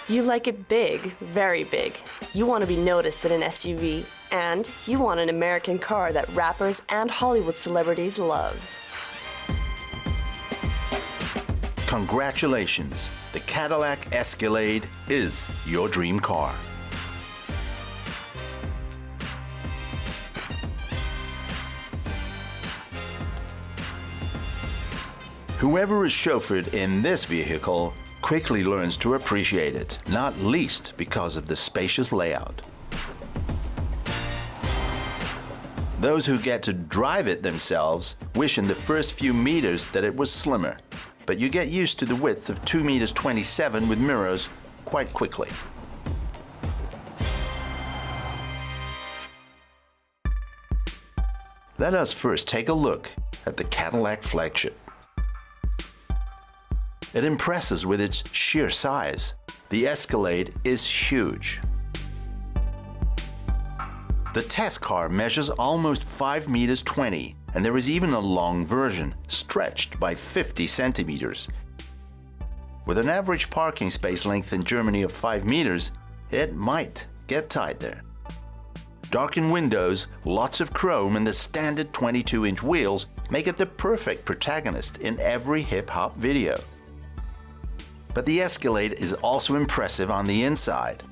You like it big, very big. You want to be noticed in an SUV, and you want an American car that rappers and Hollywood celebrities love. Congratulations! The Cadillac Escalade is your dream car. Whoever is chauffeured in this vehicle quickly learns to appreciate it, not least because of the spacious layout. Those who get to drive it themselves wish in the first few meters that it was slimmer, but you get used to the width of 2 meters 27 with mirrors quite quickly. Let us first take a look at the Cadillac flagship. It impresses with its sheer size. The Escalade is huge. The test car measures almost 5 meters 20, and there is even a long version, stretched by 50 centimeters. With an average parking space length in Germany of 5 meters, it might get tight there. Darkened windows, lots of chrome, and the standard 22-inch wheels make it the perfect protagonist in every hip-hop video. But the Escalade is also impressive on the inside.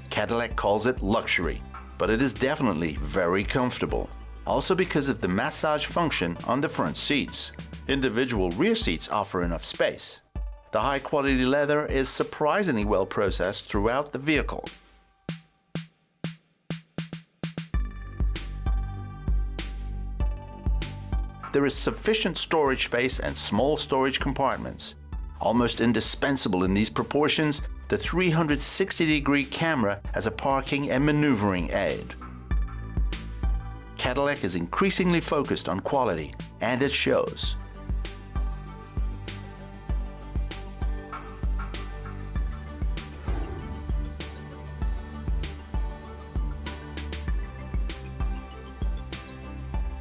Cadillac calls it luxury, but it is definitely very comfortable. Also because of the massage function on the front seats. Individual rear seats offer enough space. The high-quality leather is surprisingly well processed throughout the vehicle. There is sufficient storage space and small storage compartments. Almost indispensable in these proportions, the 360-degree camera as a parking and maneuvering aid. Cadillac is increasingly focused on quality, and it shows.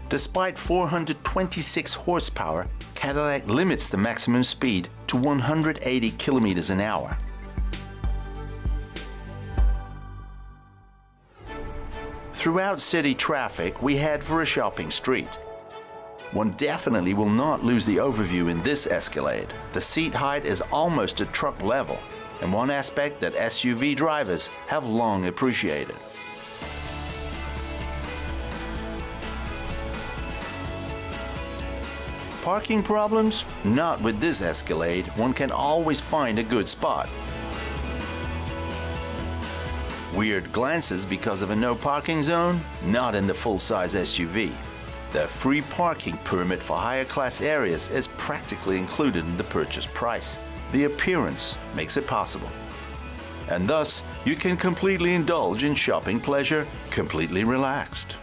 Despite 426 horsepower, Cadillac limits the maximum speed to 180 kilometers an hour. Throughout city traffic, we head for a shopping street. One definitely will not lose the overview in this Escalade. The seat height is almost at truck level, and one aspect that SUV drivers have long appreciated. Parking problems? Not with this Escalade. One can always find a good spot. Weird glances because of a no parking zone? Not in the full-size SUV. The free parking permit for higher class areas is practically included in the purchase price. The appearance makes it possible. And thus, you can completely indulge in shopping pleasure, completely relaxed.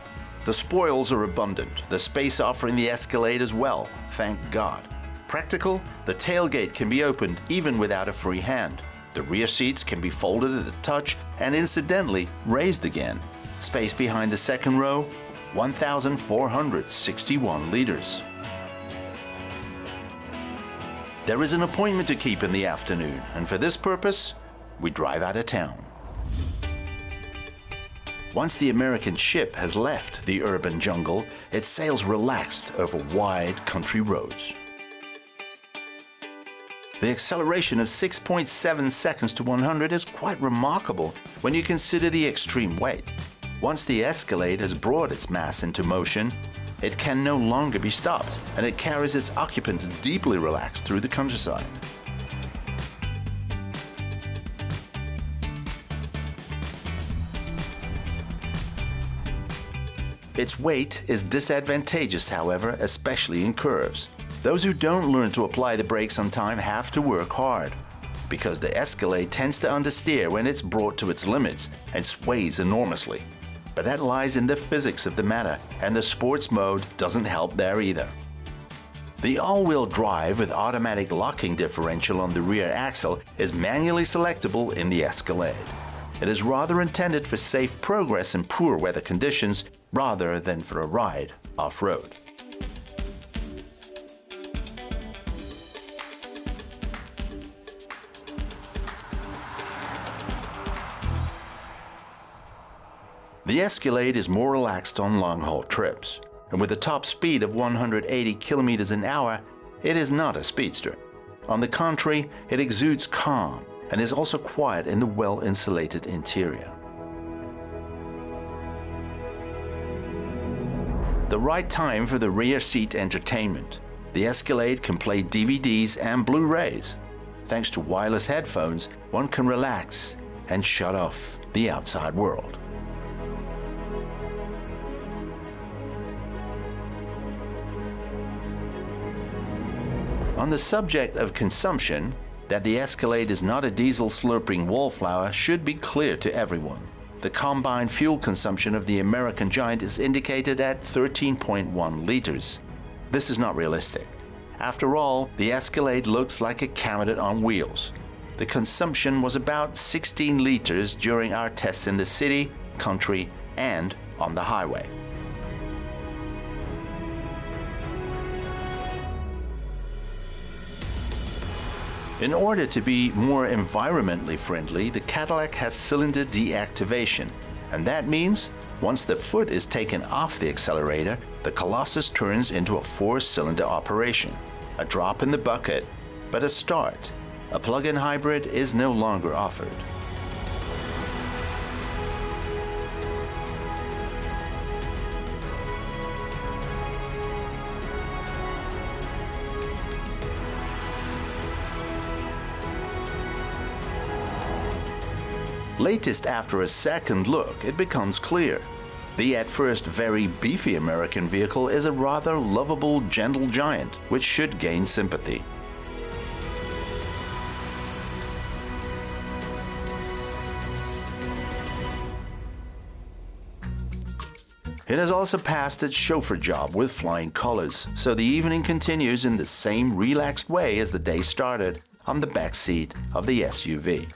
The spoils are abundant, the space offering the Escalade as well, thank God. Practical, the tailgate can be opened even without a free hand. The rear seats can be folded at the touch and incidentally raised again. Space behind the second row, 1,461 liters. There is an appointment to keep in the afternoon, and for this purpose, we drive out of town. Once the American ship has left the urban jungle, it sails relaxed over wide country roads. The acceleration of 6.7 seconds to 100 is quite remarkable when you consider the extreme weight. Once the Escalade has brought its mass into motion, it can no longer be stopped, and it carries its occupants deeply relaxed through the countryside. Its weight is disadvantageous, however, especially in curves. Those who don't learn to apply the brakes on time have to work hard, because the Escalade tends to understeer when it's brought to its limits and sways enormously. But that lies in the physics of the matter, and the sports mode doesn't help there either. The all-wheel drive with automatic locking differential on the rear axle is manually selectable in the Escalade. It is rather intended for safe progress in poor weather conditions rather than for a ride off-road. The Escalade is more relaxed on long-haul trips, and with a top speed of 180 kilometers an hour, it is not a speedster. On the contrary, it exudes calm and is also quiet in the well-insulated interior. The right time for the rear seat entertainment. The Escalade can play DVDs and Blu-Rays. Thanks to wireless headphones, one can relax and shut off the outside world. On the subject of consumption, that the Escalade is not a diesel slurping wallflower should be clear to everyone. The combined fuel consumption of the American giant is indicated at 13.1 liters. This is not realistic. After all, the Escalade looks like a camel on wheels. The consumption was about 16 liters during our tests in the city, country, and on the highway. In order to be more environmentally friendly, the Cadillac has cylinder deactivation, and that means once the foot is taken off the accelerator, the Colossus turns into a 4-cylinder operation, a drop in the bucket, but a start. A plug-in hybrid is no longer offered. Latest after a second look, it becomes clear. The at first very beefy American vehicle is a rather lovable, gentle giant, which should gain sympathy. It has also passed its chauffeur job with flying colors, so the evening continues in the same relaxed way as the day started on the back seat of the SUV.